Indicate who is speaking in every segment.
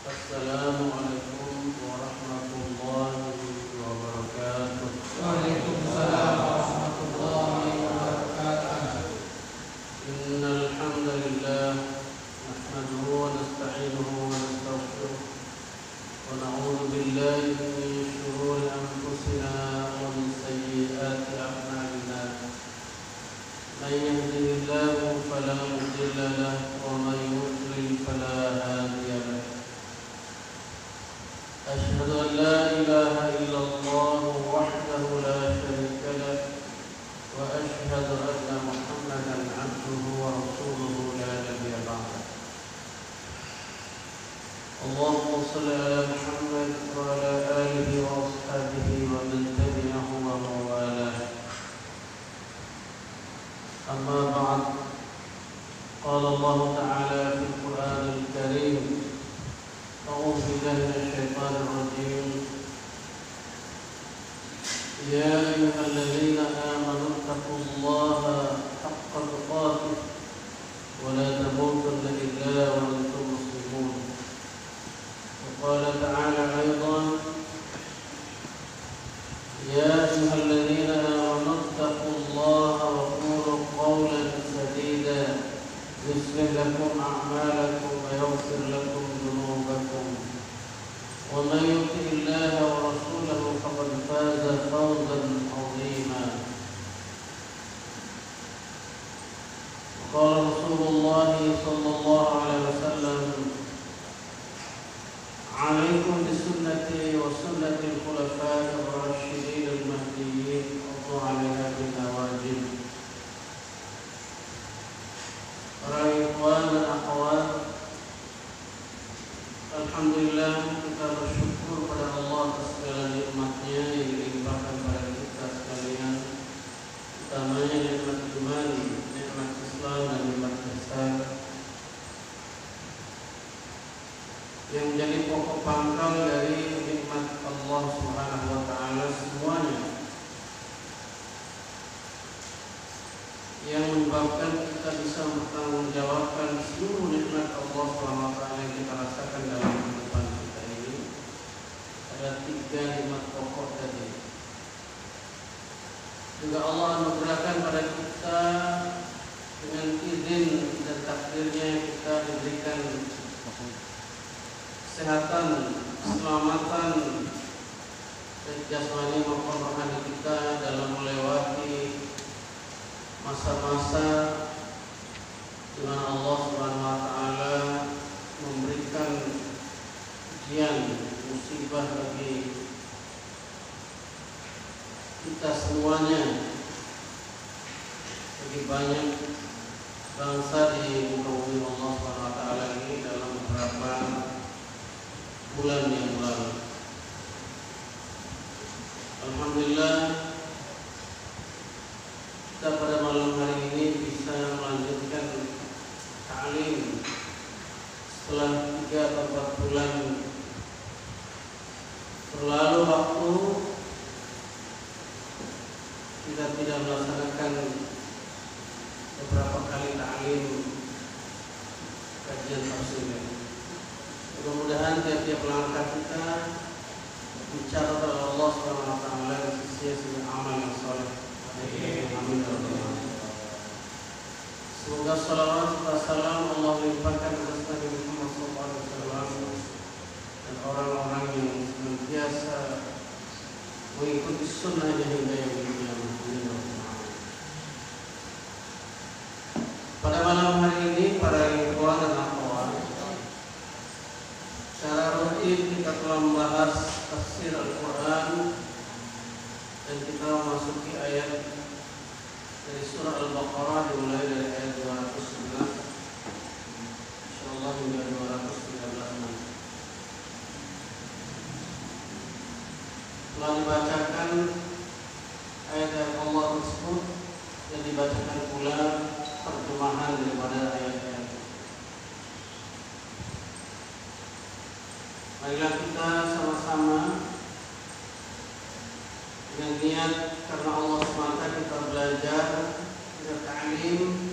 Speaker 1: Assalamualaikum warahmatullahi wabarakatuh.
Speaker 2: Waalaikumsalam warahmatullahi wabarakatuh.
Speaker 1: Innal hamdalillah nahmaduhu wa nasta'inuhu wa nastaghfiruh wa na'udzu billahi min shururi anfusina wa min sayyiati a'malina. Man yahdihillahu fala mudilla lahu wa man yudlil fala hadiya lahu. أشهد أن لا إله إلا الله وحده لا شريك له وأشهد أن محمدا عبده ورسوله لا نبي بعده. اللهم صل على محمد وعلى آله وأصحابه ومن تبعه ومن والاه. أما بعد، قال الله تعالى في القرآن الكريم: أعوذ بالله من الشيطان الرجيم. يا أيها الذين آمنوا اتقوا الله حق تقاته ولا تموتن إلا وأنتم مسلمون. وقال تعالى أيضا: يا أيها الذين آمنوا اتقوا الله وقولوا قولا سديدا يصلح لكم أعمالكم ويغفر لكم ذنوبكم ومن يطع الله ورسوله فقد فاز فوزا عظيما. وقال رسول الله صلى الله عليه وسلم: عليكم بسنتي وسنة الخلفاء الراشدين المهديين عضوا عليها بالنواجذ. Para ikhwan dan akhwat, alhamdulillah kita bersyukur pada Allah atas segala nikmat-Nya yang dilimpahkan pada kita sekalian, utamanya nikmat iman, nikmat Islam dan nikmat ihsan yang menjadi pokok pangkal dari nikmat Allah Subhanahu wa taala semuanya, yang menyebabkan kita bisa mempertanggungjawabkan seluruh nikmat Allah SWT yang kita rasakan dalam kehidupan kita ini. Ada 3 nikmat pokok tadi. Juga Allah anugerahkan pada kita dengan izin dan takdirnya kita diberikan kesehatan, keselamatan jasmani maupun rohani kita dalam melewati masa-masa di mana Allah Subhanahu wa taala memberikan ujian, musibah bagi kita semuanya, bagi banyak bangsa di muka bumi Allah Subhanahu wa taala ini dalam beberapa bulan yang lalu. Alhamdulillah, kita pada malam hari ini bisa melanjutkan ta'lim setelah 3 atau 4 bulan berlalu waktu kita tidak melaksanakan beberapa kali ta'lim kajian tafsir. Mudah-mudahan tiap-tiap langkah kita dicatat oleh Allah Subhanahu wa taala di sisi amal yang saleh. Amin. Semoga salawat serta salam Allah limpahkan atas Nabi Muhammad SAW dan orang-orang yang senantiasa mengikuti sunnahnya hingga yaumil qiyamah. Pada malam hari ini, para ikhwan dan akhwat, secara rutin kita telah membahas tafsir Al-Quran dan kita memasuki ayat dari surah Al-Baqarah dimulai dari ayat 211 insyaallah hingga 213. Telah dibacakan ayat-ayat Allah tersebut dan dibacakan pula terjemahan daripada ayat-ayat. Marilah kita sama-sama dengan niat karena Allah SWT kita belajar, kita ta'lim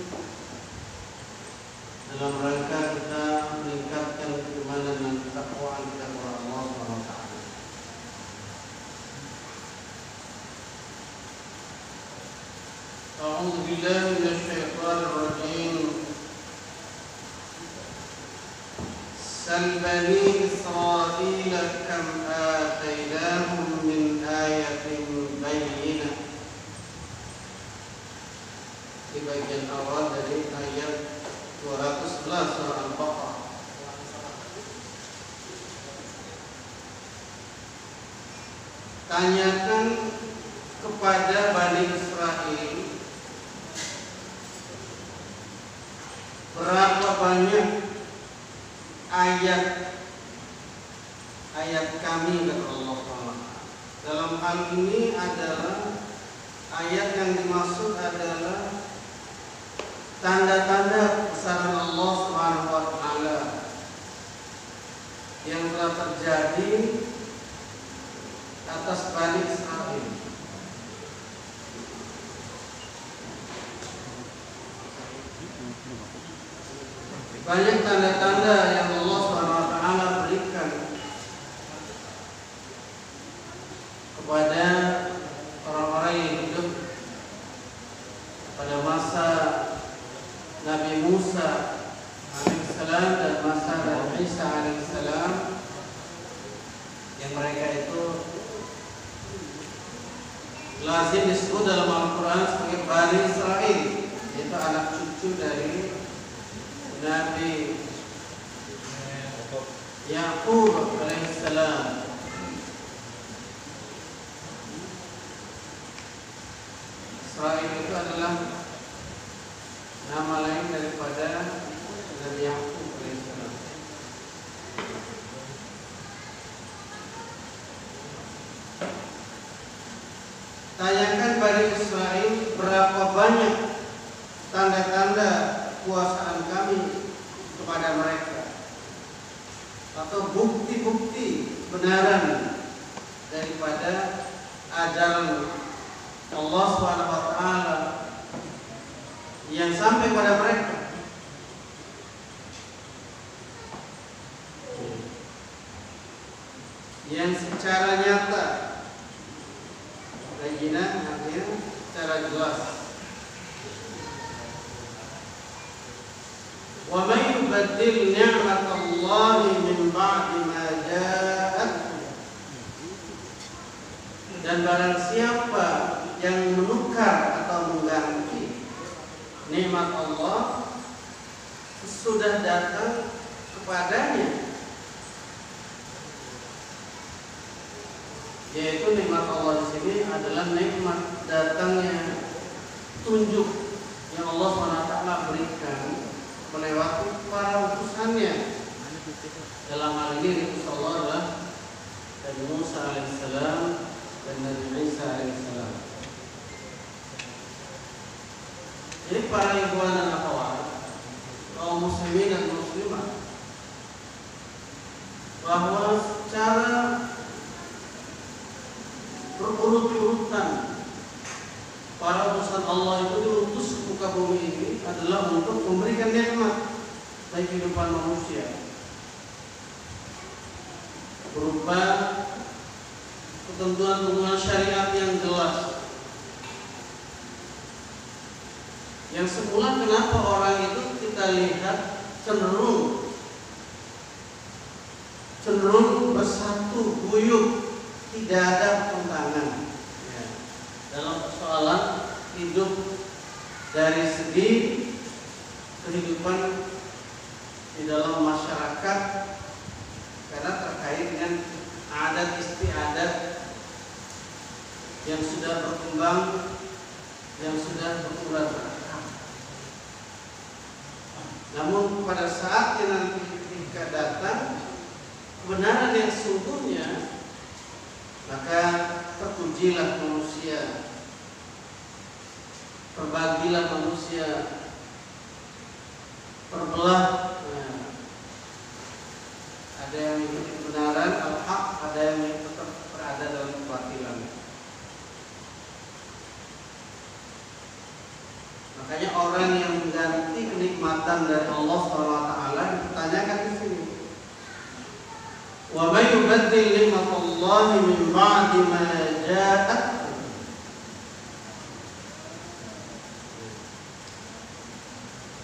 Speaker 1: dalam rangka kita meningkatkan keimanan dan takwa Sal bani Israil kam atainahum min ayatin bayyinah. Di bagian awal dari ayat 211 surah Al-Baqarah. Tanyakan kepada Bani Israel berapa banyak ayat kami kata Allah SWT. Dalam hal ini adalah ayat yang dimaksud adalah tanda-tanda kebesaran Allah SWT yang telah terjadi atas Bani Israel. Banyak tanda-tanda yang Allah SWT berikan kepada orang-orang yang hidup pada masa Nabi Musa alaihissalam dan masa Nabi Isa alaihissalam, yang mereka itu lazim disebut dalam Al-Quran sebagai Bani Israel, yaitu anak cucu dari Nabi Yaqub alaihissalam. Israel itu adalah nama lain daripada Nabi Yaqub alaihissalam. Tanyakan Bani Israel berapa banyak tanda-tanda kekuasaan kami kepada mereka, atau bukti-bukti kebenaran daripada ajaran Allah SWT yang sampai pada mereka. Yang secara nyata, bayyinah artinya secara jelas. Wa man yubaddil ni'matallahi min ba'di ma ja'at. Dan barang siapa yang menukar atau mengganti nikmat Allah sudah datang kepadanya, yaitu nikmat Allah di sini adalah nikmat datangnya tunjuk yang Allah SWT berikan melewati para utusannya. Dalam hal ini utus Allah adalah Nabi Musa alaihissalam dan Nabi Isa alaihissalam. Jadi para ikhwan dan akhwat, kaum muslimin dan muslimat, bahwa secara berurut-urutan para utusan Allah itu diutus ke muka bumi ini adalah untuk memberikan nikmat bagi kehidupan manusia berupa ketentuan-ketentuan syariat yang jelas. Yang semula kenapa orang itu kita lihat cenderung bersatu guyup, tidak ada pertentangan ya, dalam persoalan hidup dari segi kehidupan di dalam masyarakat, karena terkait dengan adat istiadat yang sudah berkembang, yang sudah berkurang. Namun pada saat yang nanti ketika datang kebenaran yang sungguhnya, maka terpujilah manusia, terbagilah manusia, terbelah. Ada yang mengikuti kebenaran al-haq, ada yang tetap berada dalam kebatilan. Makanya orang yang mengganti kenikmatan dari Allah SWT dipertanyakan di sini. Wa may yubaddil ni'matallahi min ba'di ma ja'at.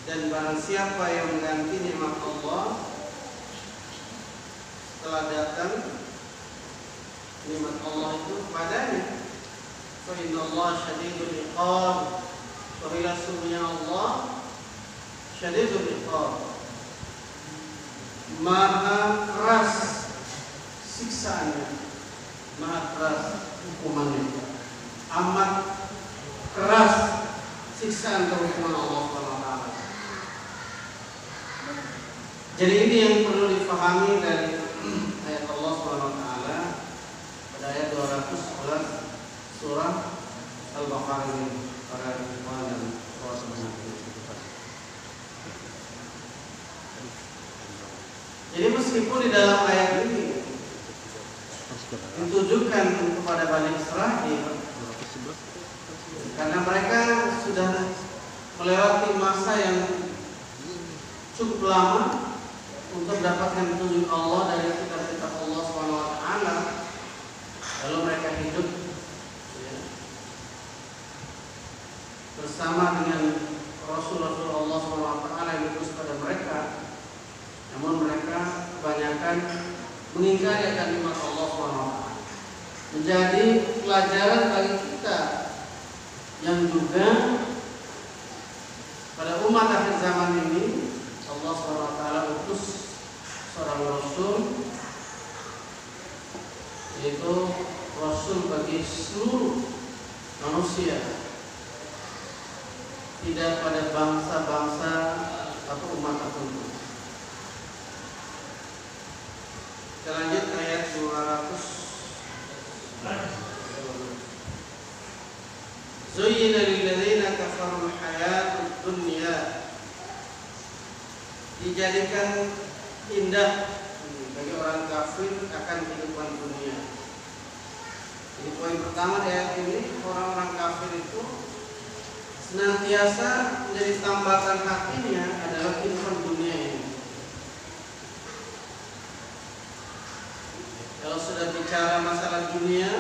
Speaker 1: Dan barang siapa yang mengganti nikmat Allah mendapatkan nikmat Allah itu kepadanya. Fa innallaha syadidul iqab. Sehingga sesungguhnya Allah syadidul iqab, maha keras siksaannya, maha keras hukumannya, amat keras siksaan atau hukuman Allah SWT. Jadi ini yang perlu difahami dari ayat Allah SWT pada ayat 211 surah Al-Baqarah ini. Para ikhwan dan akhwat sekalian. Jadi meskipun di dalam ayat ini ditujukan kepada Bani Israil, karena mereka sudah melewati masa yang cukup lama untuk mendapatkan petunjuk Allah dari kitab-kitab Allah SWT, lalu mereka hidup bersama dengan Rasul-Rasul Allah SWT yang diutus pada mereka, namun mereka kebanyakan mengingkari akan nikmat Allah SWT. Menjadi pelajaran bagi kita yang juga pada umat akhir zaman ini Allah SWT utus seorang Rasul, yaitu Rasul bagi seluruh manusia, tidak pada bangsa-bangsa atau umat tertentu. Kita lanjut ayat 200. Zuyyina lilladzina kafarul hayatud dunya. Dijadikan indah bagi orang kafir akan kehidupan dunia. Jadi poin pertama di ayat ini, orang-orang kafir itu senantiasa menjadi tambatan hatinya adalah kehidupan dunia ini. Kalau sudah bicara masalah dunia,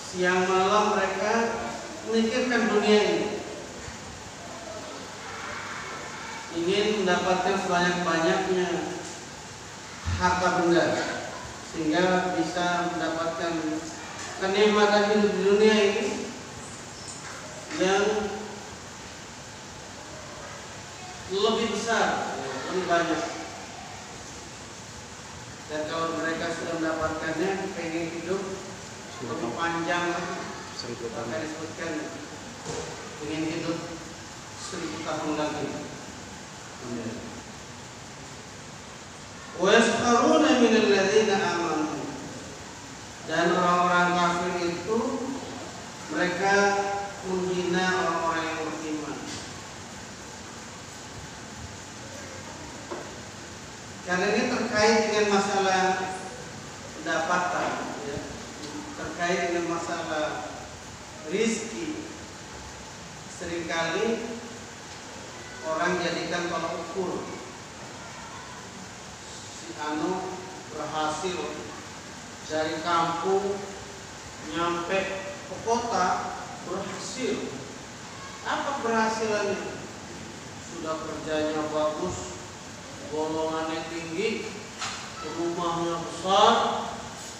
Speaker 1: siang malam mereka memikirkan dunia ini, ingin mendapatkan sebanyak-banyaknya harta benda sehingga bisa mendapatkan kenikmatan hidup di dunia ini yang lebih besar, lebih banyak. Dan kalau mereka sudah mendapatkannya, pengen hidup lebih panjang, maka disebutkan ingin hidup 1000 tahun lagi. Wa yaskaruna minal ladzina amanu. Dan orang-orang kafir itu mereka menghina orang-orang yang beriman. Karena ini terkait dengan masalah pendapatan, ya, terkait dengan masalah rizki. Seringkali orang jadikan tolak ukur, si anu berhasil dari kampung nyampe ke kota, berhasil. Apa keberhasilannya? Sudah kerjanya bagus, golongannya tinggi, rumahnya besar,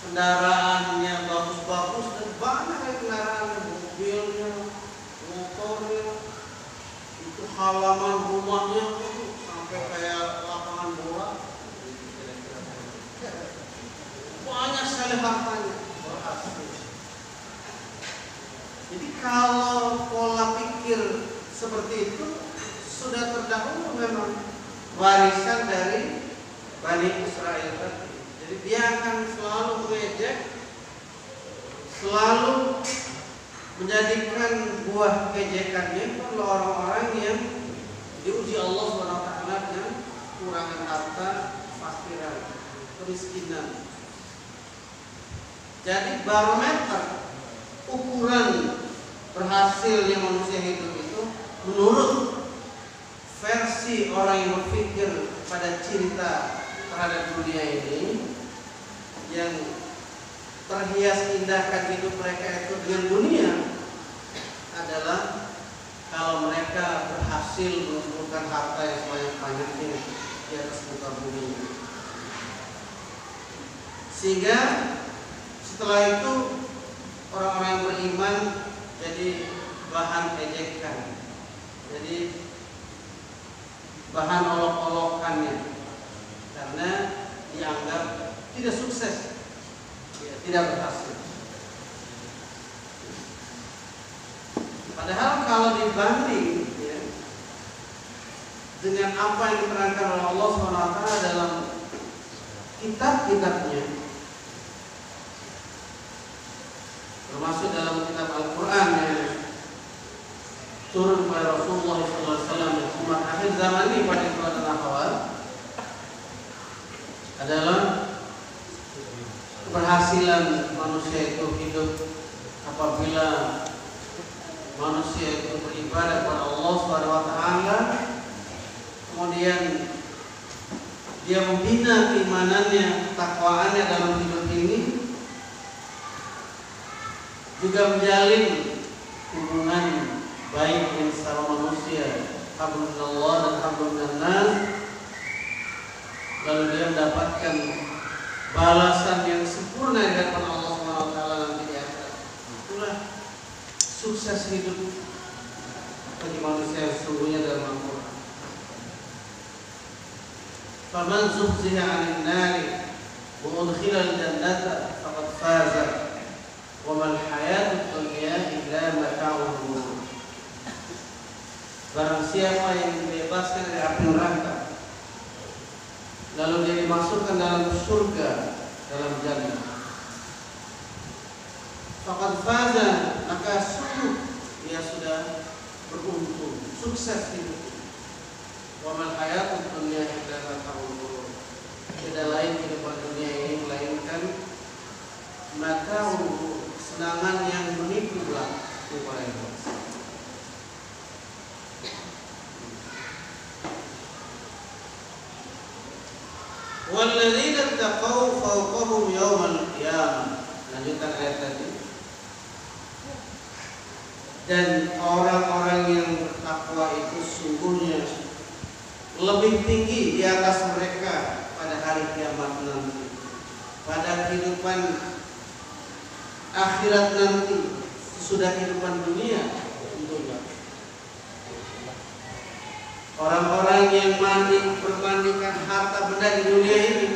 Speaker 1: kendaraannya bagus-bagus, dan banyak kendaraan, mobilnya, motornya, itu halaman rumahnya sampai kayak lapangan bola. Banyak sekali hartanya, berhasil. Jadi kalau pola pikir seperti itu sudah terdahulu memang warisan dari Bani Israil tadi. Jadi dia akan selalu mengejek, selalu menjadikan buah kejekannya itu orang-orang yang diuji Allah SWT dengan kurangan harta, fakiran, kemiskinan. Jadi barometer ukuran berhasilnya manusia hidup itu menurut versi orang yang berpikir pada cinta terhadap dunia ini, yang terhias indahkan hidup mereka itu dengan dunia, adalah kalau mereka berhasil mengumpulkan harta yang sebanyak-banyaknya, di atas muka bumi. Sehingga setelah itu orang-orang yang beriman jadi bahan ejekan, jadi bahan olok-olokannya, karena dianggap tidak sukses, tidak berhasil. Padahal kalau dibanding dengan apa yang diterangkan oleh Allah SWT dalam kitab-kitabnya, termasuk dalam kitab Al-Quran yang turun kepada Rasulullah SAW yang umat akhir zaman ini pada ikhwan dan akhwat, adalah keberhasilan manusia itu hidup apabila manusia itu beribadah kepada Allah SWT, kemudian dia membina keimanannya, takwaannya dalam hidup ini, juga menjalin hubungan baik dengan sesama manusia, hablullah dan hablunnas, lalu dia mendapatkan balasan yang sempurna di hadapan Allah SWT nanti di akhirat. Itulah sukses hidup bagi manusia yang sesungguhnya dalam Al-Quran. Faman zuhziha 'anil nari wa udkhilal jannata faqad faza wa mal hayatud dunya illa mata'ul ghurur. Barang siapa yang dibebaskan dari api neraka lalu dia dimasukkan dalam surga, dalam jannah, faqad faza, maka sungguh dia sudah beruntung, sukses hidup. Wa mal hayatud dunya illa mata'ul ghurur. Tidak lain kehidupan dunia ini melainkan mata'ul ghurur, senangan yang menipu belaka para ikhwan. Walladzina taqaw fawqahum yawmal qiyamah. Lanjutan ayat tadi. Dan orang-orang yang bertakwa itu sungguhnya lebih tinggi di atas mereka pada hari kiamat nanti, pada kehidupan akhirat nanti, sudah kehidupan dunia tentunya. Orang-orang yang berbandingkan harta benda di dunia ini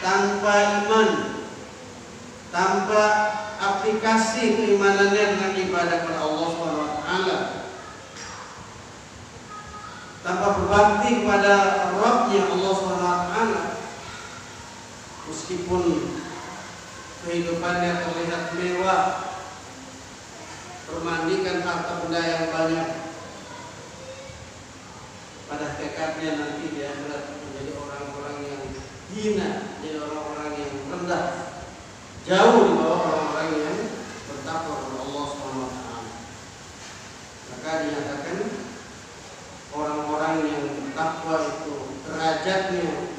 Speaker 1: tanpa iman, tanpa aplikasi keimanannya dengan ibadah kepada Allah SWT, tanpa berbakti kepada Rabb-Nya Allah SWT, meskipun kehidupannya terlihat mewah, berbandingkan harta benda yang banyak, pada hakikatnya nanti di akhirat menjadi orang-orang yang hina, menjadi orang-orang yang rendah, jauh di bawah orang-orang yang bertakwa kepada Allah SWT. Maka dinyatakan orang-orang yang bertakwa itu derajatnya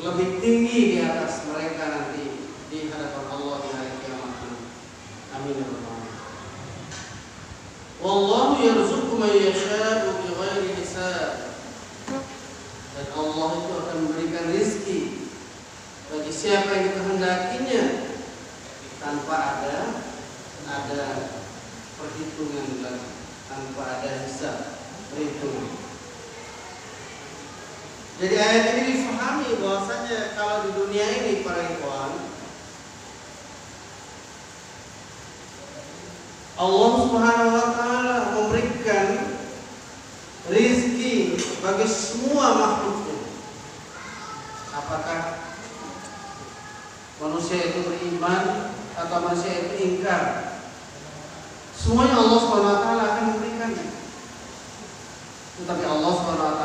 Speaker 1: lebih tinggi di atas mereka nanti di hadapan Allah di hari kiamat. Amin ya rabbal alamin. Wallahu yarzuqu man yasha'u bighairi hisab. Dan Allah itu akan memberikan rizki bagi siapa yang dikehendakinya tanpa ada perhitungan dan tanpa ada hisab, perhitungan. Jadi ayat ini difahami bahwasanya kalau di dunia ini para ikhwan, Allah Subhanahu wa taala memberikan rizki bagi semua makhluknya. Apakah manusia itu beriman atau manusia itu ingkar, semuanya Allah SWT akan memberikannya. Tetapi Allah SWT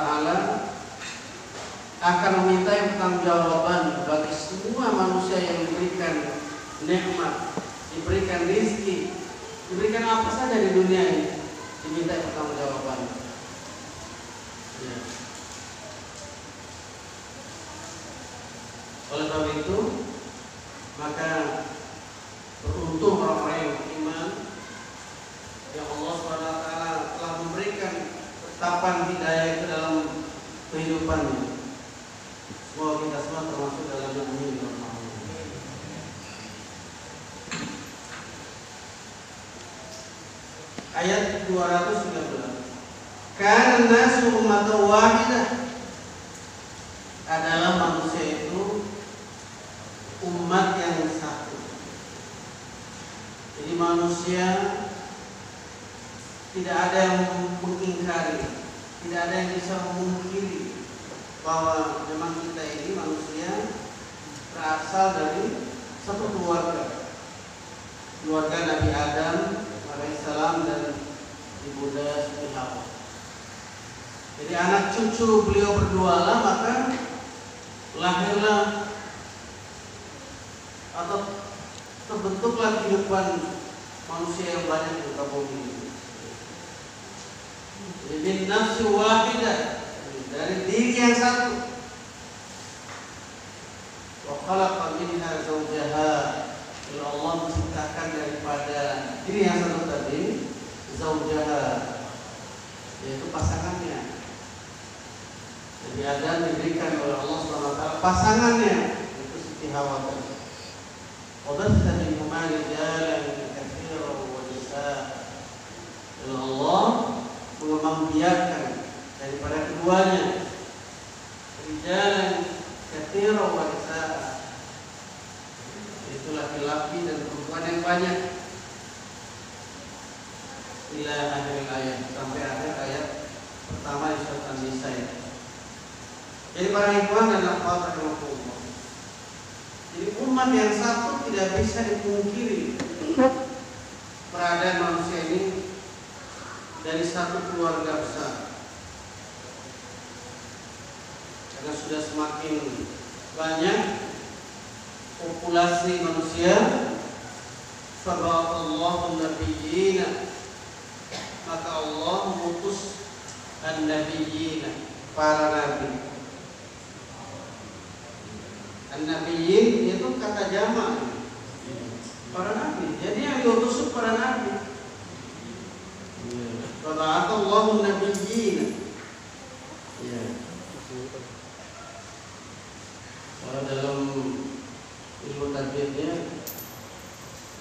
Speaker 1: akan meminta pertanggungjawaban bagi semua manusia yang diberikan nikmat, diberikan rizki, diberikan apa saja di dunia ini, diminta pertanggungjawaban. Ya. Oleh sebab itu, maka beruntung orang-orang yang beriman yang Allah SWT telah memberikan ketapan hidayah itu dalam kehidupannya. Semoga kita semua termasuk dalam yang ini. Ayat 213. Kana nasu ummatan wahidah, adalah manusia itu umat yang satu. Jadi manusia tidak ada yang mengingkari, tidak ada yang bisa memungkiri bahwa memang kita ini manusia berasal dari satu keluarga, keluarga Nabi Adam alaihissalam dan ibunda Siti Hawa. Jadi anak cucu beliau berdua lah, maka lahirlah atau terbentuklah kehidupan manusia yang banyak di muka bumi ini. Jadi nafsi wahidah, dari diri yang satu. Wa khalaqa minha zawjaha, Allah menciptakan daripada diri yang satu tadi zawjaha, yaitu pasangannya. Jadi Adam diberikan oleh Allah SWT pasangannya, itu Siti Hawa tadi. وَبَثَّ مِنْهُمَا رِجَالًا كَثِيرًا وَنِسَاءً. Dan Allah mengembangbiakkan daripada keduanya rijalan katsiran wa nisaa, itu laki-laki dan perempuan yang banyak, ila akhir ayat, sampai akhir ayat pertama di surat An-Nisa. Jadi para ikhwan dan akhwat rahimakumullah, jadi umat yang satu tidak bisa dipungkiri peradaan manusia ini dari satu keluarga besar. Karena sudah semakin banyak populasi manusia, faba'athallahu nabiyyina, maka Allah mengutus an-nabiyyina, para nabi. An-nabiyyin itu kata jamak, para nabi. Jadi yang diutus para nabi. Faba'athallahu nabiyyina. Ya. Kalau dalam ilmu tafsirnya,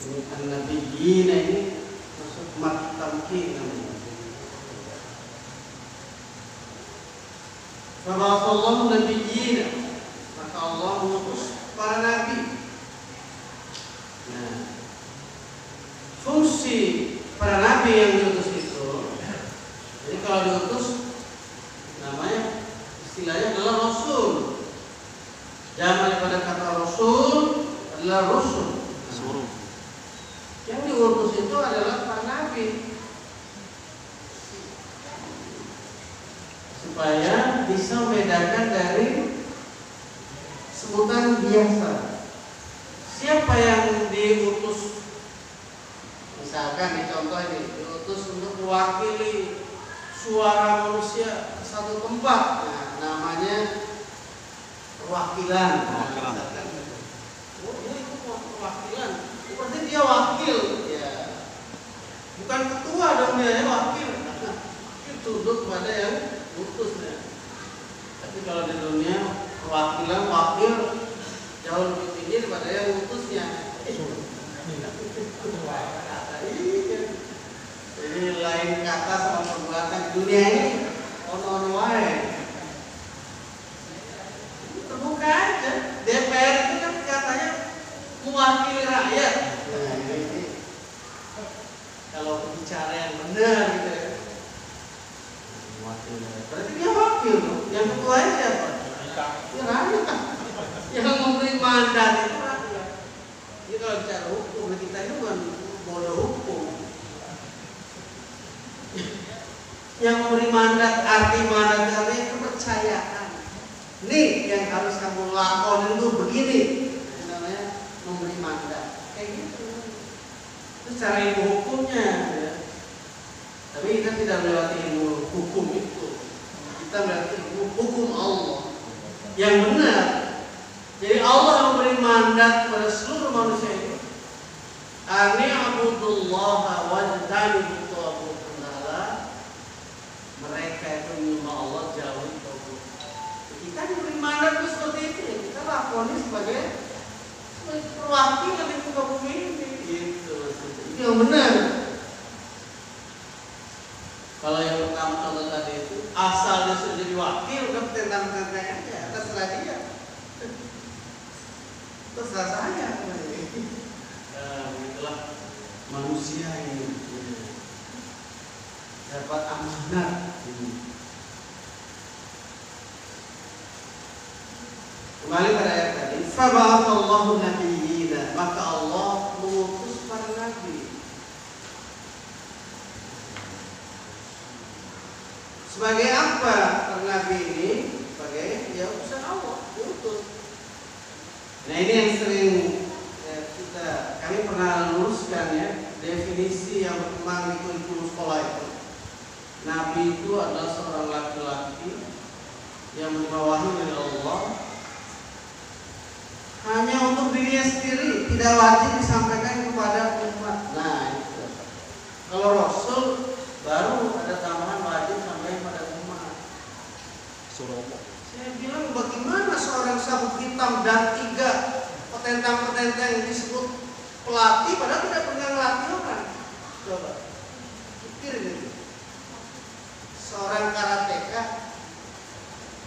Speaker 1: ini an-nabiyyina ini maksud mat tamkin namanya. Faba'athallahu nabiyyina, maka Allah mengutus para nabi. Nah, fungsi para nabi yang diutus itu, jadi kalau diutus namanya istilahnya adalah rasul. Jamak daripada kata rasul adalah rusul. Yang diutus itu adalah para nabi, supaya bisa membedakan dari sebutan biasa. Siapa yang diutus? Misalkan dicontoh ini, diutus untuk mewakili suara manusia ke satu tempat, nah, namanya perwakilan. Misalkan, oh ya itu perwakilan, berarti dia wakil, ya. Bukan ketua dong dia, wakil. Wakil tunduk pada yang utusnya. Tapi kalau di dunia perwakilan, wakil jauh lebih tinggi daripada yang utusnya. Jadi lain kata sama perbuatan dunia ini ono-ono wae. Terbuka aja. DPR itu kan katanya mewakili rakyat. Nah, ini kalau bicara yang benar gitu ya. Mewakili. Berarti dia wakil tuh. Yang ketuanya siapa? Ya rakyat. Yang memberi mandat itu rakyat. Jadi kalau bicara hukum, kita itu bukan bodoh hukum. Yang memberi mandat, arti mandat artinya kepercayaan. Nih yang harus kamu lakukan itu begini. Itu namanya memberi mandat. Kayak gitu. Itu cara ilmu hukumnya. Ya. Tapi kita tidak melewati ilmu hukum itu. Kita melewati ilmu hukum Allah yang benar. Jadi Allah memberi mandat kepada seluruh manusia itu. Ani abudullaha wajtanibu taghut. Mereka itu menyembah Allah, jauhi taghut. ini sebagai perwakilan di muka bumi ini. Gitu. Itu yang benar. Kalau yang pertama contoh tadi itu asal dia sudah jadi wakil, udah tentang-tentang aja, terserah dia. Terserah saya. Itulah manusia ini dapat amanat. Kembali pada ayat tadi, faba'athallahu nabiyyina, maka Allah mengutus para nabi. Sebagai apa para nabi ini? Sebagai utusan Allah, diutus. Nah ini yang sering kami pernah luruskan ya, definisi yang berkembang di kurikulum sekolah itu. Nabi itu adalah seorang laki-laki yang menerima wahyu dari Allah hanya untuk dirinya sendiri, tidak wajib disampaikan kepada umat. Nah itu. Kalau Rasul baru ada tambahan wajib sampai pada umat. Saya bilang bagaimana seorang sabuk hitam dan 3 petentang-petentang yang disebut pelatih padahal tidak pernah melatih orang. Coba pikirin itu. Seorang karateka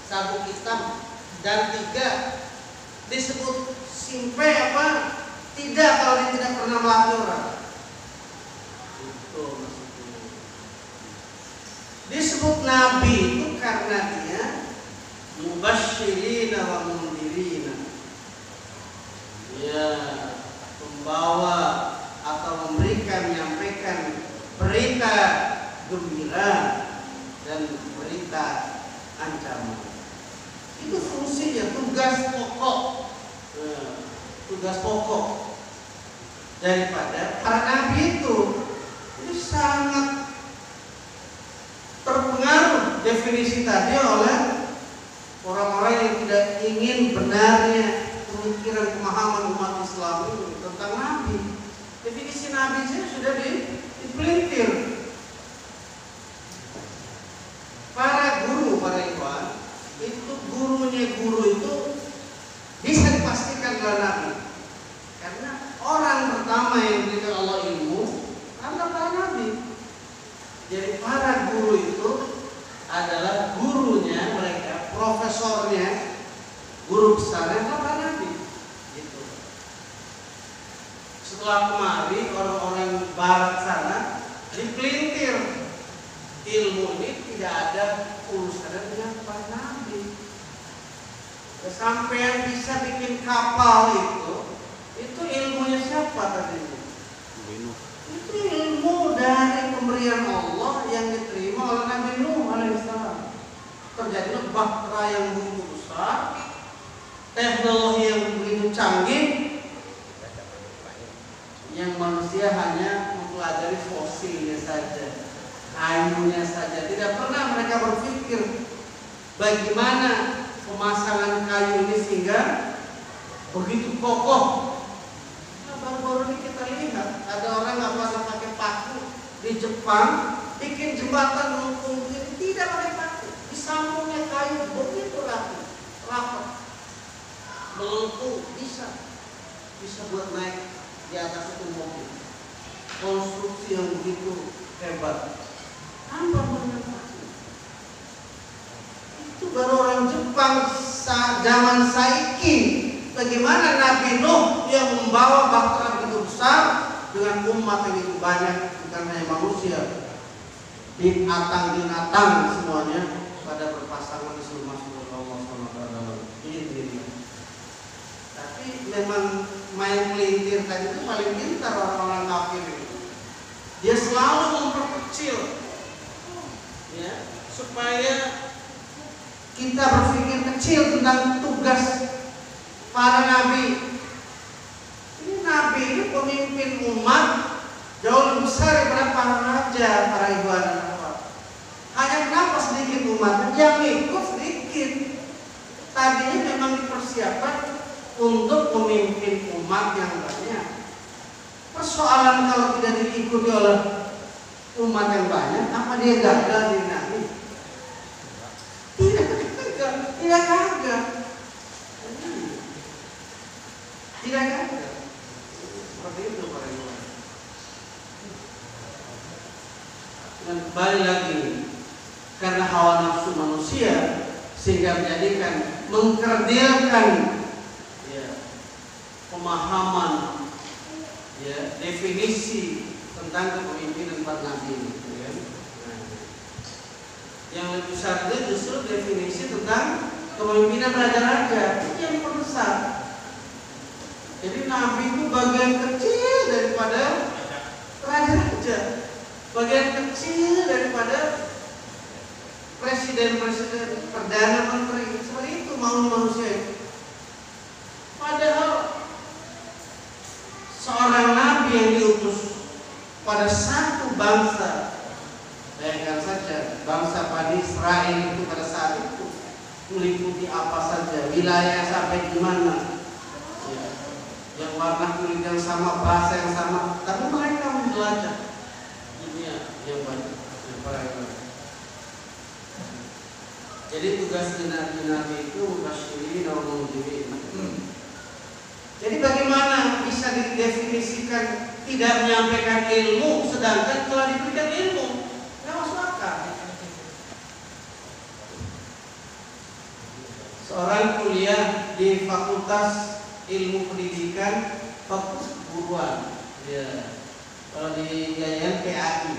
Speaker 1: sabuk hitam dan 3 disebut simpe apa? Tidak kalau dia tidak pernah melatih orang. Itu maksudnya. Disebut nabi itu karena dia mubasyirina wa mundirina. Ya, membawa atau memberikan, menyampaikan berita gembira dan berita ancaman. Itu fungsinya, tugas pokok daripada para nabi itu. Ini sangat terpengaruh definisi tadi oleh orang-orang yang tidak ingin benarnya pemikiran pemahaman umat Islam ini tentang nabi. Definisi nabi saja sudah dipelintir. Para guru, para ikhwan, itu gurunya guru itu bisa dipastikan adalah nabi. Karena orang pertama yang diberikan Allah ilmu adalah para nabi. Jadi para guru itu adalah gurunya mereka, profesornya, guru besarnya adalah para nabi. Gitu. Setelah kemari orang-orang barat sana dipelintir ilmu ini tidak ada urusan dengan para nabi. Sampai yang bisa bikin kapal itu ilmunya siapa tadi? Itu ilmu dari pemberian Allah yang diterima oleh Nabi Nuh alaihissalam. Terjadilah bahtera yang begitu besar, teknologi yang begitu canggih, yang manusia hanya mempelajari fosilnya saja, kayunya saja. Tidak pernah mereka berpikir bagaimana pemasangan kayu ini sehingga begitu kokoh. Nah, baru-baru ini kita lihat ada orang nggak pernah pakai paku di Jepang bikin jembatan melengkung ini tidak pakai paku, disambungnya kayu begitu rapat, melengkung bisa buat naik di atas itu mobil. Konstruksi yang begitu hebat. Tanpa menggunakan itu baru orang Jepang zaman saiki. Bagaimana Nabi Nuh yang membawa bahtera begitu besar dengan umat yang begitu banyak, bukan hanya manusia, binatang semuanya pada berpasangan di seluruh makhluk Allah SWT. Ini. Tapi memang main pelintir tadi itu paling pintar orang-orang kafir itu. Dia selalu memperkecil, ya, supaya kita berpikir kecil tentang tugas para nabi. Ini nabi ini pemimpin umat jauh lebih besar daripada para raja, para ibadah. Hanya kenapa sedikit umat yang ikut sedikit. Tadinya memang dipersiapkan untuk memimpin umat yang banyak. Persoalan kalau tidak diikuti oleh umat yang banyak, apa dia gagal di nabi? Tidak gagal. tidak ada. Seperti itu para ikhwan. Dan kembali lagi, karena hawa nafsu manusia sehingga menjadikan mengkerdilkan pemahaman definisi tentang kepemimpinan para nabi ya. Yang lebih besar itu justru definisi tentang kepemimpinan raja-raja yang terbesar. Jadi nabi itu bagian kecil daripada raja-raja, bagian kecil daripada presiden-presiden, perdana menteri. Seperti itu maunya manusia itu. Padahal seorang nabi yang diutus pada satu bangsa, bayangkan saja bangsa Bani Israel itu pada saat itu meliputi apa saja, wilayah sampai di mana, yang warna kulit yang sama, bahasa yang sama, tapi mereka menjelajah dunia yang banyak. Jadi tugas nabi itu mubasyyirin wa mundhirin. Jadi bagaimana bisa didefinisikan tidak menyampaikan ilmu sedangkan telah diberikan ilmu? Tidak masuk akal. Seorang kuliah di Fakultas Ilmu Pendidikan, Fakultas Keguruan, ya. Kalau di Yayan PAI,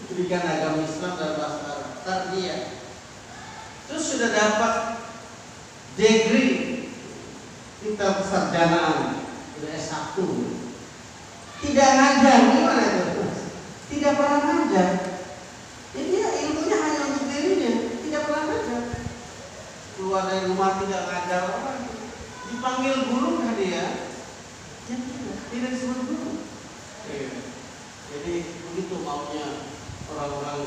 Speaker 1: Pendidikan Agama Islam dan Bahasa Arab, Tarbiyah. Terus sudah dapat degree kita kesarjanaan, sudah S1. Tidak ngajar, gimana itu? Tidak pernah ngajar. Jadi dia ilmunya hanya untuk dirinya, tidak pernah ngajar. Keluar dari rumah tidak ngajar orang. Dipanggil guru kan dia? Ya, tidak disebut guru. Jadi begitu maunya orang-orang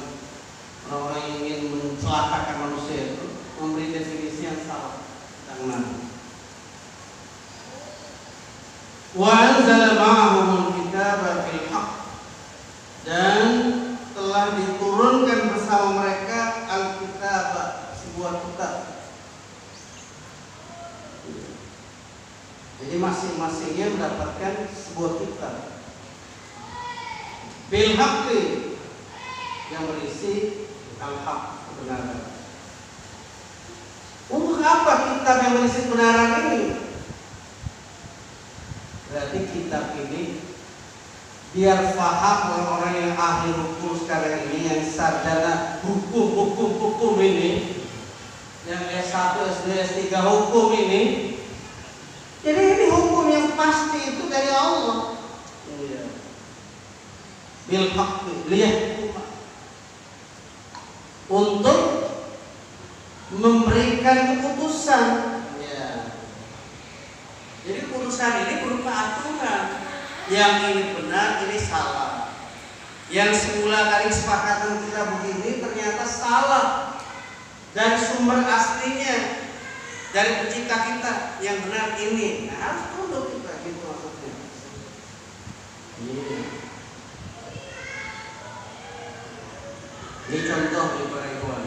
Speaker 1: yang ingin mencelakakan manusia itu memberi definisi yang salah tentang nabi. Wa anzala ma'ahumul kitaba bil haqq, dan telah diturunkan bersama mereka al-kitab, sebuah kitab. Jadi masing-masingnya mendapatkan sebuah kitab bil haqqi, yang berisi al-haq, kebenaran. Untuk apa kitab yang berisi kebenaran ini? Berarti kitab ini biar paham orang-orang yang ahli hukum sekarang ini, yang sarjana hukum ini, yang S1, SD, S3 hukum ini. Jadi ini hukum yang pasti itu dari Allah. Bil haqqi, lihat untuk memberikan keputusan. Ya. Jadi keputusan ini berupa aturan. Yang ini benar, ini salah. Yang semula tadi kesepakatan kita begini ternyata salah. Dan sumber aslinya dari pencipta kita yang benar ini. Nah, harus tunduk kita, gitu maksudnya. Ini contoh dari para ikhwan.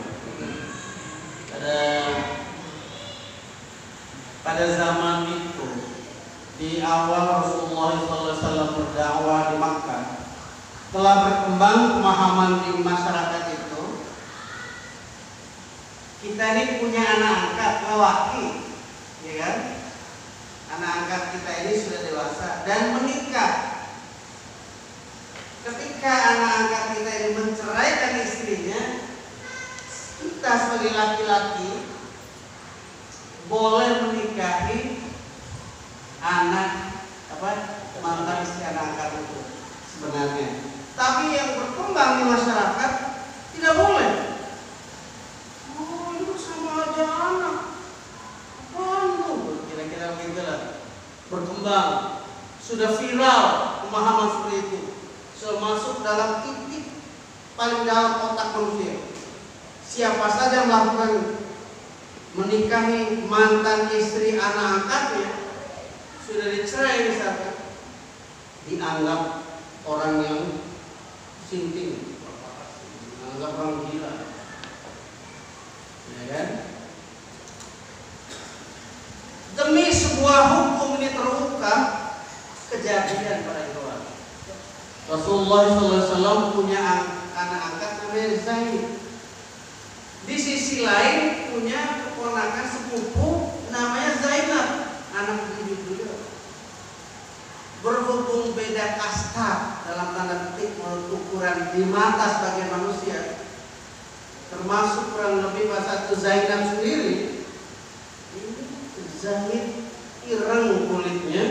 Speaker 1: Pada zaman itu, di awal Rasulullah SAW berdakwah di Makkah, telah berkembang pemahaman di masyarakat itu. Kita ini punya anak angkat lelaki, ya kan? Anak angkat kita ini sudah dewasa dan menikah. Ketika anak angkat kita ini menceraikan istrinya, kita sebagai laki-laki boleh menikahi anak mantan istri anak angkat itu sebenarnya. Tapi yang berkembang di masyarakat tidak boleh. Oh, itu sama aja anak. Apaan tuh? Kira-kira begitulah. Berkembang, sudah viral pemahaman seperti itu. Sudah masuk dalam titik paling dalam otak manusia. Siapa saja melakukan menikahi mantan istri anak angkatnya, sudah dicerai misalkan, dianggap orang yang sinting, dianggap orang gila, ya kan? Demi sebuah hukum ini terungkap, kejadian para ikhwan. Rasulullah SAW punya anak angkat namanya Zaid. Di sisi lain punya keponakan sepupu namanya Zainab, anak bibi beliau. Berhubung beda kasta dalam tanda petik menurut ukuran di mata sebagai manusia, termasuk kurang lebih bahasa itu Zainab sendiri. Ini Zaid ireng kulitnya,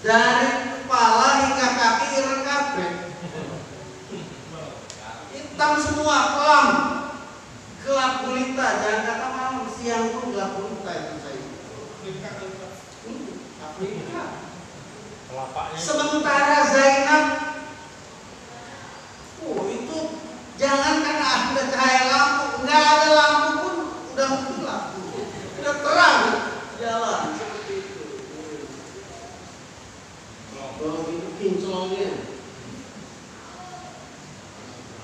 Speaker 1: dari kepala hingga kaki ireng kabeh. Hitam semua, kelam, gelap gulita, jangan kata malam, siang pun gelap gulita itu Zaid. Afrika. Sementara Zainab, itu jangan karena ada cahaya lampu, nggak ada lampu pun udah gelap, udah terang jalan seperti itu. Kalau itu kinclongnya.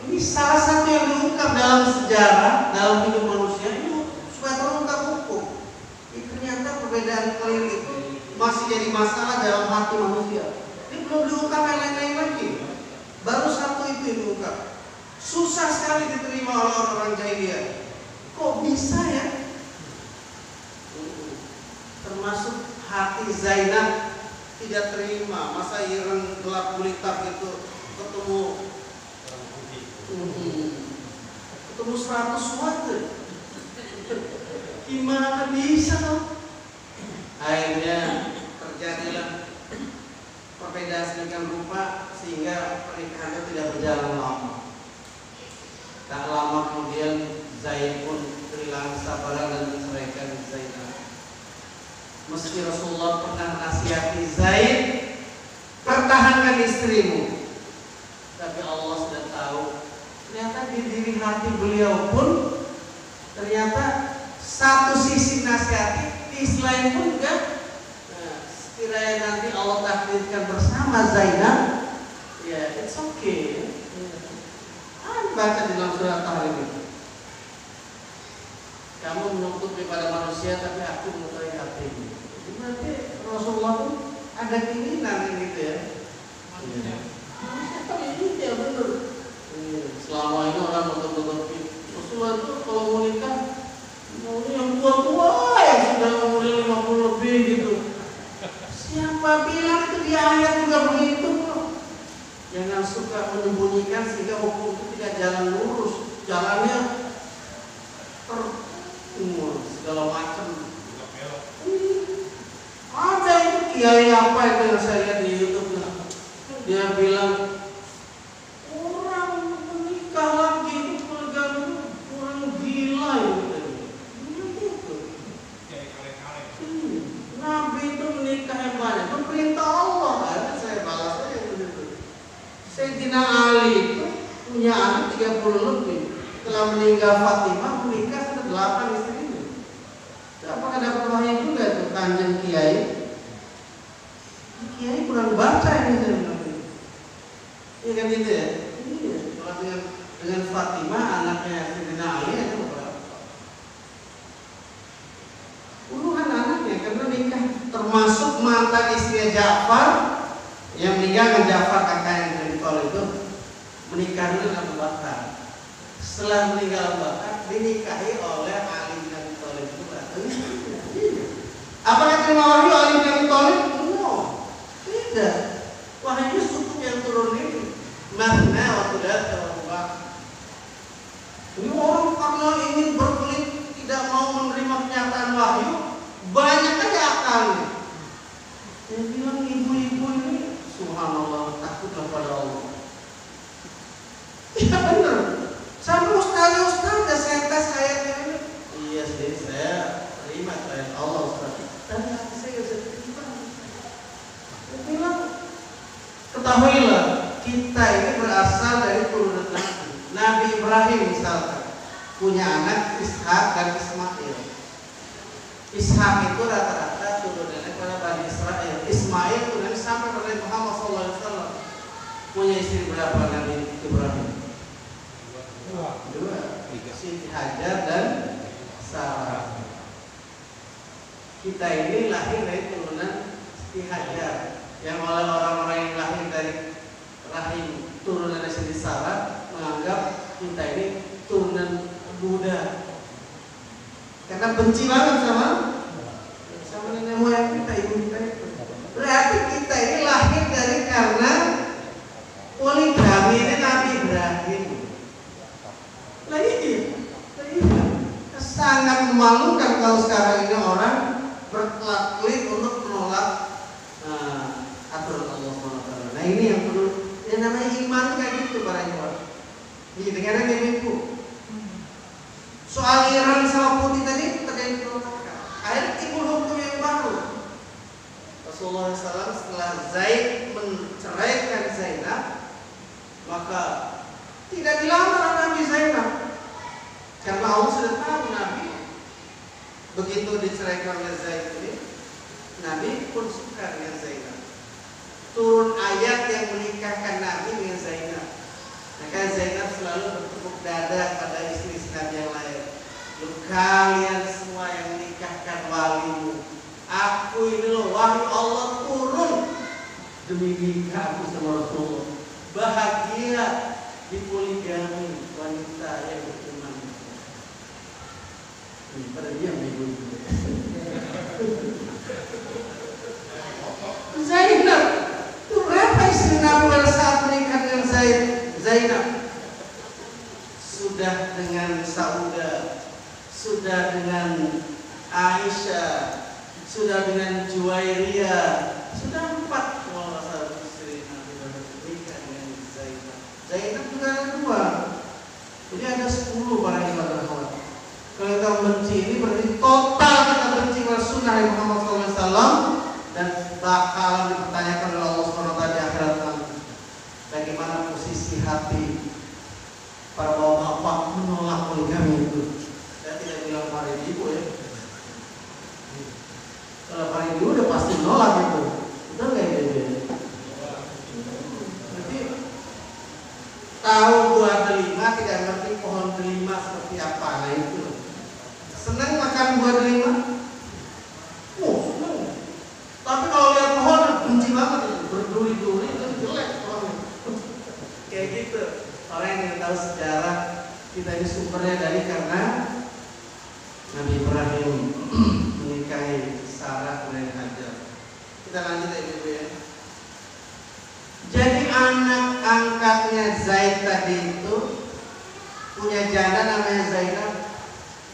Speaker 1: Ini salah satu yang diungkap dalam sejarah, dalam hidup manusia itu supaya terungkap hukum. Ternyata perbedaan kulit itu masih jadi masalah dalam hati manusia. Ini belum diungkap yang lain-lain lagi. Baru satu itu yang diungkap. Susah sekali diterima oleh orang-orang jahiliyah. Kok bisa ya? Termasuk hati Zainab tidak terima. Masa ireng gelap gulita itu ketemu 100 watt. Gimana bisa dong? Akhirnya terjadilah perbedaan sedemikian rupa sehingga pernikahan itu tidak berjalan lama. Tak lama kemudian Zaid pun kehilangan kesabaran dan menceraikan Zainab. Meski Rasulullah pernah nasihati Zaid, pertahankan istrimu, tapi Allah sudah tahu. Ternyata di diri hati beliau pun ternyata satu sisi nasihati, di sisi lain pun juga sekiranya nanti Allah takdirkan bersama Zainab, ya it's okay. Baca di dalam surat Tahrim itu. Kamu menuntut kepada manusia, tapi aku mengetahui hatimu. Jadi nanti Rasulullah pun ada keinginan gitu ya. Ini dia benar. Selama ini orang betul-betul Rasulullah itu kalau mau nikah maunya yang tua-tua yang sudah umur 50 lebih gitu. Siapa bilang itu di ayat juga begitu kok. Jangan suka menyembunyikan sehingga hukum itu tidak jalan lurus, jalannya segala macam. Ada itu kiai apa itu yang saya lihat di YouTube, dia bilang orang menikah lagi itu poligami orang gila gitu. Nabi itu menikah yang banyak, itu perintah Allah kan? Saya balas aja begitu. Sayyidina Ali itu punya anak 30 lebih. Setelah meninggal Fatimah menikah sudah 8 istrinya. Apakah dapat wahyu juga itu kanjeng kiai? Kiai kurang baca ini saya bilang. Iya kan gitu ya? Iya. Kalau dengan Fatimah anaknya Sayyidina Ali itu berapa? Puluhan anaknya karena nikah, termasuk mantan istrinya Ja'far yang meninggal dengan Ja'far kakak yang dari Tol itu menikah dengan Abu Bakar. Setelah meninggal Abu Bakar dinikahi oleh Ali bin Abi Thalib juga. Apakah terima wahyu Ali bin Abi Thalib? No, tidak. Wahyu cukup yang turun ini. Mana waktu datang Abu Bakar. Ini orang karena ingin berkelit tidak mau menerima kenyataan wahyu, banyak aja akalnya. Dia bilang ibu-ibu ini, subhanallah, takutlah pada Allah. Iya benar. Sama ustaz saya tes ayatnya ini. Iya sih, saya terima ayat Allah Ustaz. Tapi hati saya nggak bisa terima. Dia bilang, ketahuilah kita ini berasal dari turunan Nabi. Nabi Ibrahim misalkan punya anak Ishak dan Ismail. Ishak itu rata-rata turunannya pada Bani Israel. Ismail turunannya sampai pada Muhammad SAW. Punya istri berapa Nabi Ibrahim? Dua. Siti Hajar dan Sarah. Kita ini lahir dari turunan Siti Hajar. yang oleh orang-orang yang lahir dari rahim turunan dari Sarah menganggap kita ini turunan Buddha karena benci banget sama nenek moyang kita, ibu kita itu. Berarti kita ini lahir dari karena poligami ini Nabi Ibrahim. Lagi sangat memalukan kalau sekarang ini orang berklik untuk menolak aturan Allah SWT. Nah ini yang perlu, yang namanya iman kayak gitu para ikhwan. Jadi dengan ibu soal Iran sama putih tadi terjadi penolakan. Akhirnya timbul hukum yang baru. Rasulullah SAW setelah Zaid menceraikan Zainab, maka tidak dilamar Nabi Zainab karena Allah sudah tahu Nabi begitu diceraikan oleh Zaid ini, Nabi pun suka dengan Zainab. Turun ayat yang menikahkan Nabi dengan Zainab. Maka Zainab selalu bertepuk dada pada istri-istri Nabi yang lain. Kalian semua yang menikahkan walimu, aku ini loh wahyu Allah turun demi nikah aku sama Rasulullah. Bahagia di poligami wanita yang beriman. Pada diam ibu. Zainab, itu berapa istri Nabi pada saat menikah dengan Zainab? Sudah dengan Sauda, sudah dengan Aisyah, sudah dengan Juwairiyah, sudah 4 kalau salah istri Nabi menikah dengan Zainab. Zainab juga ada 2, jadi ada 10 para ibadah. Kalau kita benci ini berarti total kita benci kepada sunnah Muhammad SAW dan bakalan dipertanyakan oleh Allah SWT di akhirat nanti. Bagaimana posisi hati para bapak menolak poligami itu? Saya tidak bilang para ibu ya. Kalau para ibu udah pasti menolak itu. Betul nggak ya? Berarti tahu buah delima tidak ngerti pohon delima seperti apa, nah itu. Senang makan buah delima? Oh, senang. Tapi kalau lihat pohon benci banget itu, berduri-duri itu jelek pohonnya. Kayak gitu. Orang yang tidak tahu sejarah kita ini sumbernya dari karena Nabi Ibrahim menikahi Sarah kemudian Hajar. Kita lanjut ya ibu ya. Jadi anak angkatnya Zaid tadi itu punya janda namanya Zainab.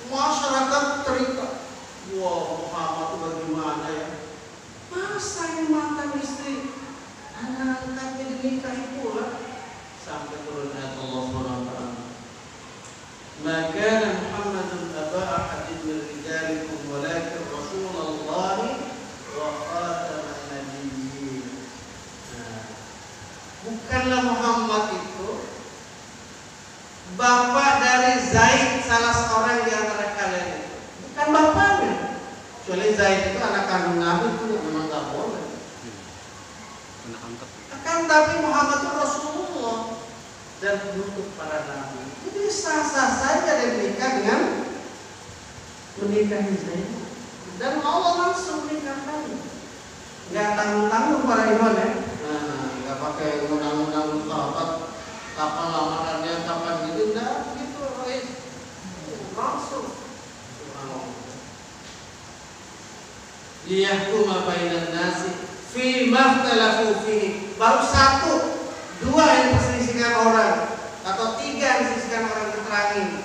Speaker 1: Masyarakat terikat, wah Muhammad itu bagaimana ya? Masa ini mantan istri anak angkatnya dinikahi pula? Sampai turun ayat Allah SWT. Maka Muhammadun aba ahadin min rijalikum walakin Rasulullah wa khataman nabiyyin. Bukanlah Muhammad itu bapak dari Zaid, salah seorang di antara kalian itu. Bukan bapaknya. Kecuali Zaid itu anak kandung Nabi, itu memang gak boleh. Akan tapi Muhammad itu Rasulullah dan penutup para nabi. Jadi sah-sah saja dia menikah dengan menikahi Zaid. Dan Allah langsung menikahkan. Gak tanggung-tanggung para iman ya. Gak pakai undang-undang sahabat. Kapan lamarannya, kapan gitu, enggak gitu, langsung. Liyahkuma bainan nasi fi mahtalafu fihi. Baru 1, 2 yang perselisihan orang atau 3 yang perselisihan orang diterangin.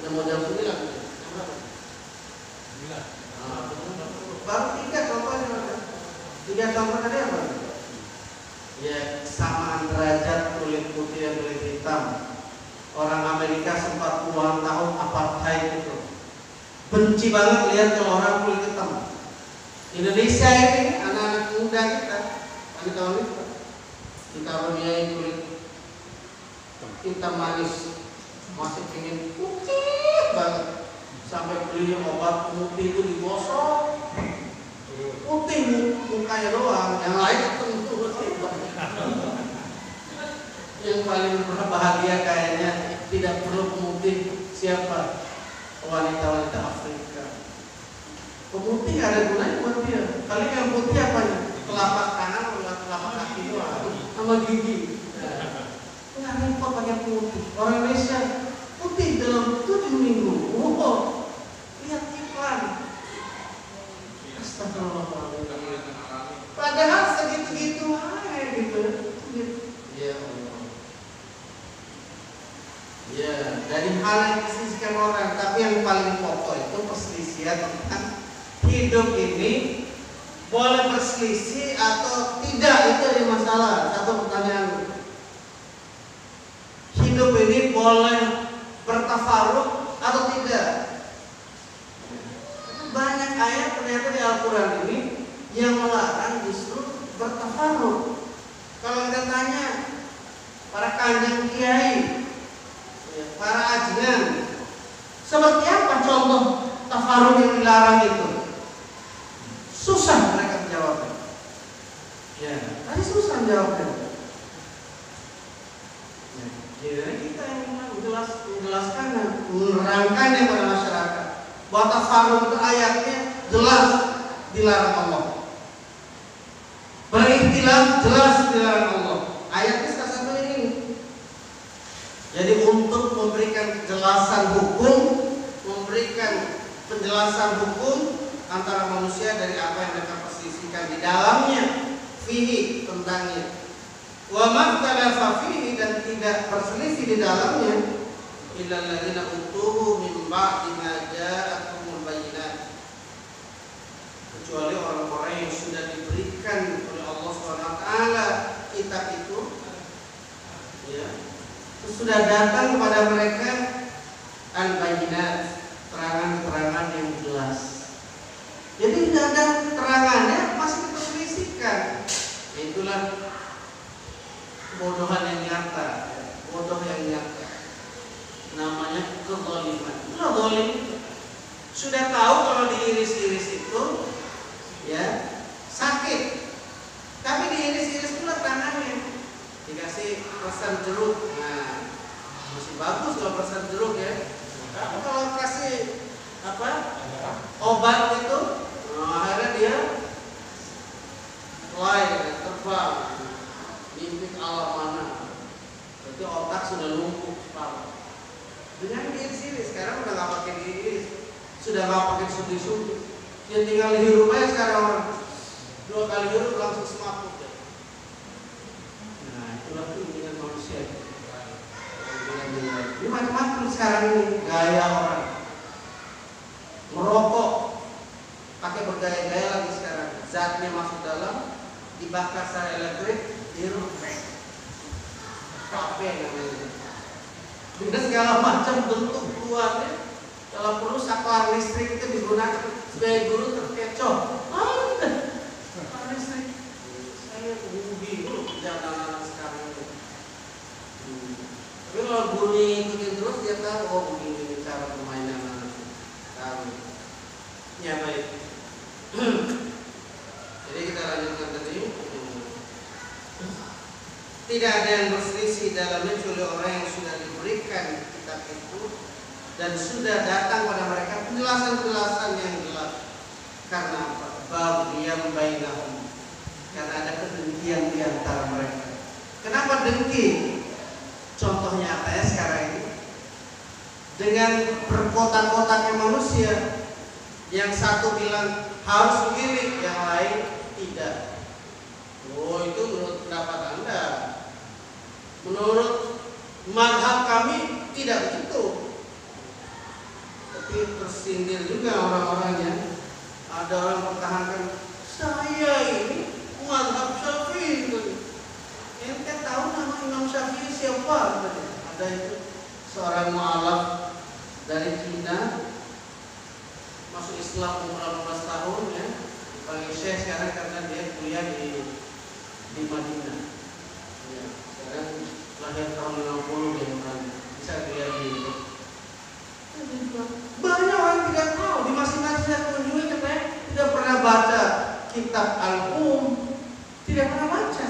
Speaker 1: Udah mau jam 9 berapa? 9. Baru 3 contohnya. 3 contoh tadi apa? Ya kesamaan derajat kulit putih dan kulit hitam. Orang Amerika sempat puluhan tahun apartheid itu. Benci banget lihat kalau orang kulit hitam. Indonesia ini anak-anak muda kita, tahun itu dikaruniai kulit hitam manis, masih ingin putih banget. Sampai beli obat putih itu digosok, putih mukanya doang, yang lain tentu yang paling berbahagia kayaknya tidak perlu pemutih siapa? Wanita-wanita Afrika. Pemutih ada gunanya buat dia. Kali yang putih apanya? Telapak tangan atau telapak sama gigi. Nggak repot pakai putih. Orang Indonesia putih dalam 7 minggu. Oh, lihat iklan. Astagfirullahaladzim. Padahal segitu-gitu aja gitu. Ya Allah. Ya, dari hal yang diselisihkan orang, tapi yang paling pokok itu perselisihan tentang hidup ini boleh berselisih atau tidak, itu ada masalah. Satu pertanyaan, hidup ini boleh bertafaruk atau tidak? Banyak ayat ternyata di Al-Quran ini yang melarang justru bertafaruk. Kalau kita tanya para kanjeng kiai, para ajian, seperti apa contoh tafaruk yang dilarang itu? Susah mereka menjawabnya. Ya, tadi susah menjawabnya. Ya, kita yang menjelaskannya, menerangkannya pada masyarakat. Bahwa tafaruk itu ayatnya jelas dilarang Allah. Berikhtilaf jelas dilarang Allah. Ayatnya salah satu ini. Jadi untuk memberikan kejelasan hukum, memberikan penjelasan hukum antara manusia dari apa yang mereka perselisihkan di dalamnya, fihi tentangnya, wa makhtalafa fihi dan tidak berselisih di dalamnya, illal ladzina utuhu min ba'di ma ja'akumul bayyinat, kecuali orang-orang yang sudah diberikan oleh Allah SWT kitab itu, ya, sudah datang kepada mereka al-bayyinat, keterangan-keterangan yang jelas. Jadi tidak ada keterangannya masih diperselisihkan. Itulah kebodohan yang nyata, bodoh yang nyata. Namanya kezaliman. Itulah zalim. Sudah tahu kalau diiris-iris itu, ya, sakit. Tapi diiris-iris pula tangannya. Dikasih persen jeruk. Nah, masih bagus kalau persen jeruk ya. Tapi kalau kasih apa? Obat itu, akhirnya dia terbang, mimpi ke alam mana. Berarti otak sudah lumpuh parah. Dengan diiris-iris, sekarang udah nggak pakai diiris, sudah nggak pakai suntik-suntik. Dia tinggal hirup aja sekarang orang. 2 kali hirup langsung semaput ya. Nah, itulah keinginan manusia. Ini macam-macam sekarang ini gaya orang. Merokok pakai bergaya-gaya lagi sekarang. Zatnya masuk dalam, dibakar secara elektrik, dihirup. Kafe namanya. Dengan segala macam bentuk keluarnya. Kalau perlu saklar listrik itu digunakan sebagai guru terkecoh. Saklar listrik. Saya bingung kerjaan anak-anak sekarang itu. Tapi kalau gurunya ikutin terus dia tahu, oh begini cara permainan anak. Tahu. Ya baik. Jadi kita lanjutkan tadi. Tidak ada yang berselisih dalamnya kecuali orang yang sudah diberikan kitab itu dan sudah datang pada mereka penjelasan-penjelasan yang jelas. Karena apa? Baghyam bainahum. Karena ada kedengkian di antara mereka. Kenapa dengki? Contohnya apa ya sekarang ini? Dengan berkotak-kotaknya manusia, yang satu bilang harus begini, yang lain tidak. Oh, itu menurut pendapat Anda. Menurut mazhab kami tidak begitu. Tapi tersindir juga orang-orangnya. Ada orang mempertahankan, saya ini mazhab Syafi'i. Ente tahu nama Imam Syafi'i siapa? Ada itu seorang mu'alaf dari Cina, masuk Islam umur 18 tahun ya, dipanggil Syekh sekarang karena dia kuliah di Madinah. Ya, sekarang lahir tahun 60 dia bisa kuliah di itu. Banyak orang tidak tahu, di masing-masing saya kunjungi katanya tidak pernah baca kitab Al-Um, tidak pernah baca,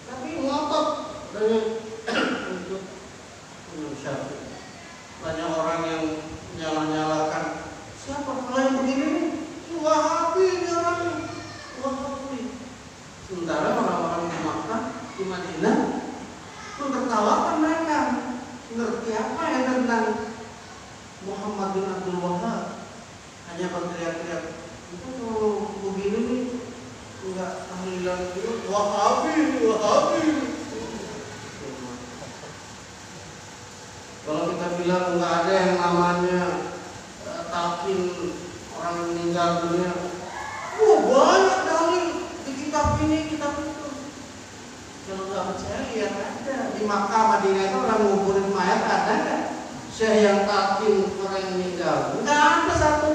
Speaker 1: tapi ngotot dengan untuk Imam Syafi'i. Banyak orang yang nyala-nyalakan, siapa kalau yang begini? Wahabi, ini orang Wahabi. Sementara orang-orang di Makkah di Madinah menertawakan mereka. Ngerti apa yang tentang Muhammad bin Abdul Wahab? Hanya berteriak-teriak. Itu kalau begini nih enggak tahlilan itu Wahabi. Kalau kita bilang enggak ada yang namanya talqin orang meninggal dunia, banyak dalil di kitab ini, kitab itu. Kalau nggak percaya lihat aja di Makkah Madinah itu orang nguburin mayat ada nggak? Syekh yang talqin orang yang meninggal nggak ada satu,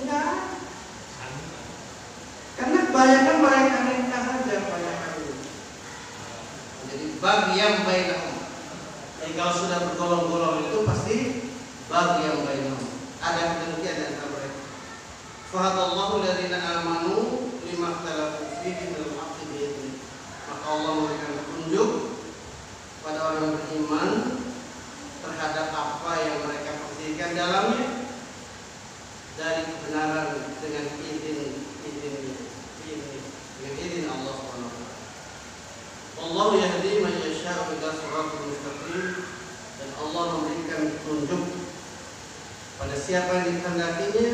Speaker 1: nggak. Karena kebanyakan mereka saja kebanyakan itu. Jadi bagi yang bainahum. Jadi kalau sudah bergolong-golong itu pasti bagi yang bainahum. Ada penelitian antara mereka. Fahadallahu alladziina aamanu lima ikhtalafu fihi minal haqqi bi'idznihi. Maka Allah memberikan petunjuk pada orang beriman terhadap apa yang mereka perselisihkan dalamnya dari kebenaran dengan izin Allah Subhanahu wa taala. Wallahu yahdi man yasha'u ila shiratal mustaqim, dan Allah memberikan petunjuk pada siapa yang dikehendakinya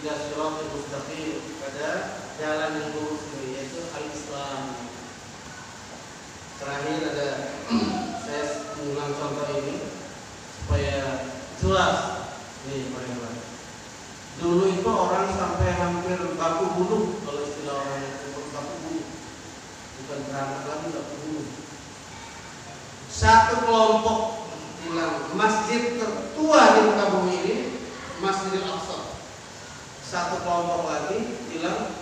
Speaker 1: ila shiratal mustaqim, pada jalan yang lurus ini, yaitu al-Islam. Terakhir ada saya mengulang contoh ini supaya jelas. Nih Pak. Dulu itu orang sampai hampir baku bunuh, kalau istilah orang itu baku bunuh. Bukan beranak lagi, baku bunuh. Satu kelompok bilang masjid tertua di muka bumi ini Masjidil Aqsa. Satu kelompok lagi bilang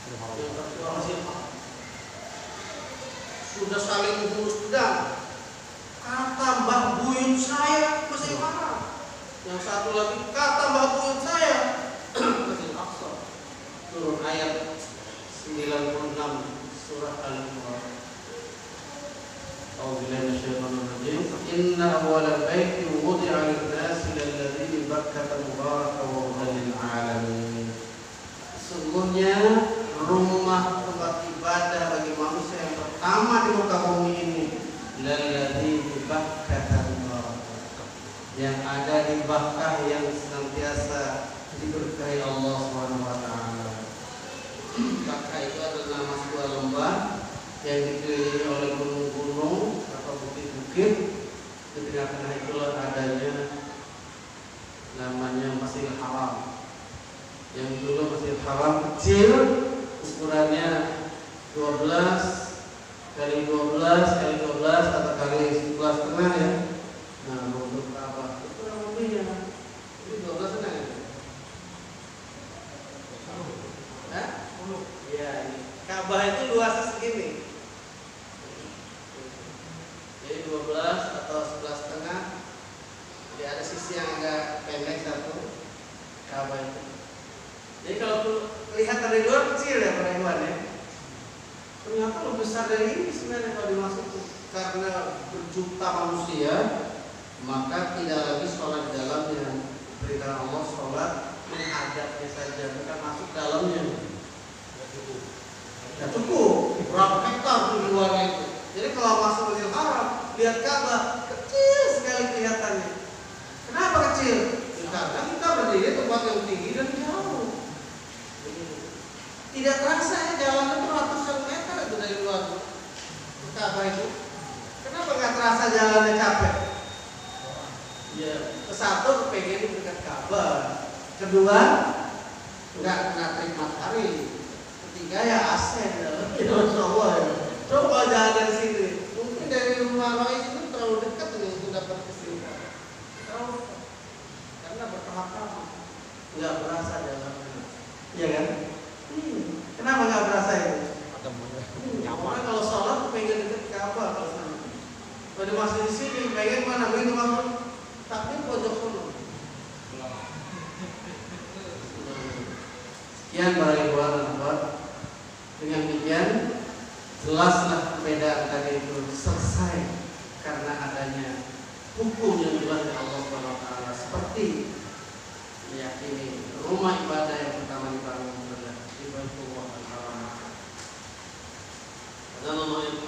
Speaker 1: yang tertua Masjidil Aqsa. Sudah saling urus pedang. Kata Mbah Buyut saya Masjidil Haram. Yang satu lagi kata Mbah Buyut saya Masjidil Aqsa. Turun ayat 96 surah Al-Imran. A'udzubillahi minasyaitonir rajim. Inna awwalal baiti wudi'a lin-nasi lalladzi bi Bakkah mubarakan wa hudan lil alamin. Sesungguhnya rumah tempat ibadah bagi manusia yang pertama di muka bumi ini lalladzi bi Bakkah mubarakan, yang ada di Bakkah yang senantiasa diberkahi Allah Subhanahu wa taala. Bakkah itu adalah nama sebuah lembah yang dikelilingi oleh gunung-gunung atau bukit-bukit. Di tengah-tengah itulah adanya namanya Masjidil Haram. Yang dulu Masjidil Haram kecil, ukurannya 12 kali 12 kali 12 atau kali 11,5 ya. Nah, untuk Ka'bah itu kurang lebihnya. Ini 12 setengah ya? Hah? Iya, ini Ka'bah itu luasnya segini. Jadi 12 atau 11,5. Jadi ada sisi yang agak pendek satu Ka'bah itu. Jadi kalau lihat dari luar kecil ya para ikhwan ya. Ternyata lebih besar dari ini sebenarnya kalau dimasuki. Karena berjuta manusia, maka tidak lagi sholat di dalamnya. Perintah Allah sholat menghadapnya saja, bukan masuk dalamnya. Ya cukup, berapa hektar di luarnya itu. Jadi kalau masuk Masjidil Haram, lihat Ka'bah kecil sekali kelihatannya. Kenapa kecil? Karena kita berdiri tempat yang tinggi dan jauh. Tidak terasa ya jalan itu ratusan meter itu dari luar Ka'bah itu. Kenapa nggak terasa jalannya capek? Ya, kesatu pengen dekat Ka'bah. Kedua, nggak kena terik matahari. Ketiga ya AC di dalam. Ya Masya Allah ya. Coba kalau jalan dari sini, mungkin dari rumah Rois itu terlalu dekat untuk dapat kesini. Terlalu, karena bertahap-tahap, nggak berasa jalannya. Iya kan? Kenapa nggak berasa itu? Karena kalau sholat pengen dekat Ka'bah kalau sana. Kalau masih di sini pengen mana? Begitu masuk, tapi pojok sana. Sekian para ikhwan dan akhwat. Dengan demikian jelaslah perbedaan tadi itu selesai karena adanya hukum yang jelas dari Allah Subhanahu wa taala, seperti meyakini rumah ibadah yang pertama dibangun adalah di Baitullah Al-Haram. Dan Allah yang